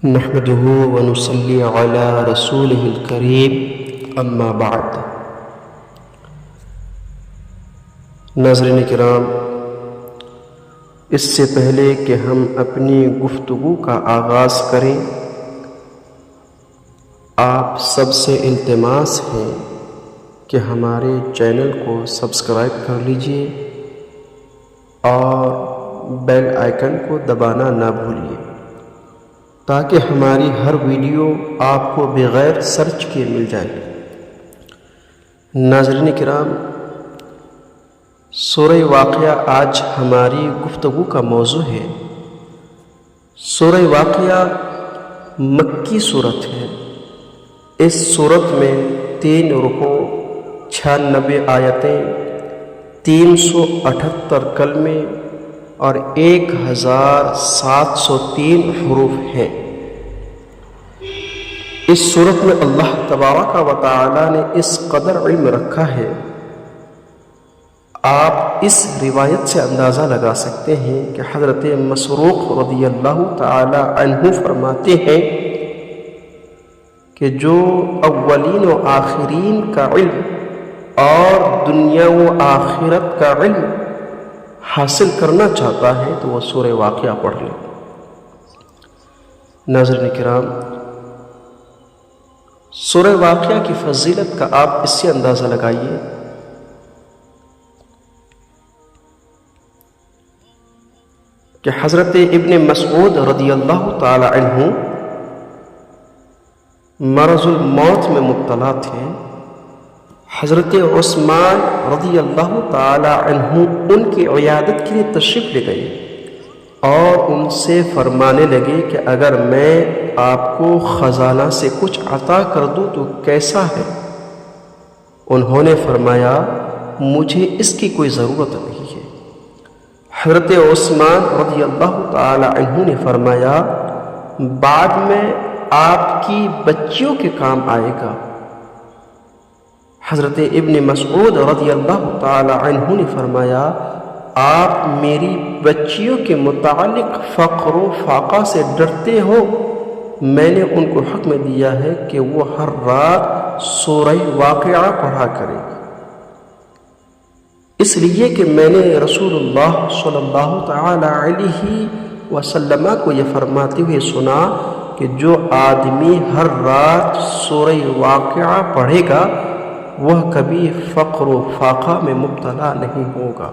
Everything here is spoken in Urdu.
نحمده ونصلي على رسوله الكريم اما بعد۔ ناظرین کرام، اس سے پہلے کہ ہم اپنی گفتگو کا آغاز کریں، آپ سب سے التماس ہے کہ ہمارے چینل کو سبسکرائب کر لیجئے اور بیل آئیکن کو دبانا نہ بھولیے تاکہ ہماری ہر ویڈیو آپ کو بغیر سرچ کیے مل جائے۔ ناظرین کرام، سورہ واقعہ آج ہماری گفتگو کا موضوع ہے۔ سورہ واقعہ مکی صورت ہے۔ اس صورت میں 3 رکوع، 96 آیتیں، 378 کلمے اور 1703 حروف ہیں۔ اس صورت میں اللہ تبارک و تعالی نے اس قدر علم رکھا ہے، آپ اس روایت سے اندازہ لگا سکتے ہیں کہ حضرت مسروق رضی اللہ تعالی عنہ فرماتے ہیں کہ جو اولین و آخرین کا علم اور دنیا و آخرت کا علم حاصل کرنا چاہتا ہے تو وہ سورہ واقعہ پڑھ لے۔ ناظرین کرام، سورہ واقعہ کی فضیلت کا آپ اس سے اندازہ لگائیے کہ حضرت ابن مسعود رضی اللہ تعالی عنہ مرض الموت میں مبتلا تھے۔ حضرت عثمان رضی اللہ تعالی عنہ ان کی عیادت کے لیے تشریف لے گئے اور ان سے فرمانے لگے کہ اگر میں آپ کو خزانہ سے کچھ عطا کر دوں تو کیسا ہے؟ انہوں نے فرمایا مجھے اس کی کوئی ضرورت نہیں ہے۔ حضرت عثمان رضی اللہ تعالی عنہ نے فرمایا بعد میں آپ کی بچیوں کے کام آئے گا۔ حضرت ابن مسعود رضی اللہ تعالی عنہ نے فرمایا آپ میری بچیوں کے متعلق فقر و فاقہ سے ڈرتے ہو، میں نے ان کو حکم دیا ہے کہ وہ ہر رات سورہ واقعہ پڑھا کریں، اس لیے کہ میں نے رسول اللہ صلی اللہ تعالی علیہ وسلم کو یہ فرماتے ہوئے سنا کہ جو آدمی ہر رات سورہ واقعہ پڑھے گا وہ کبھی فقر و فاقہ میں مبتلا نہیں ہوگا۔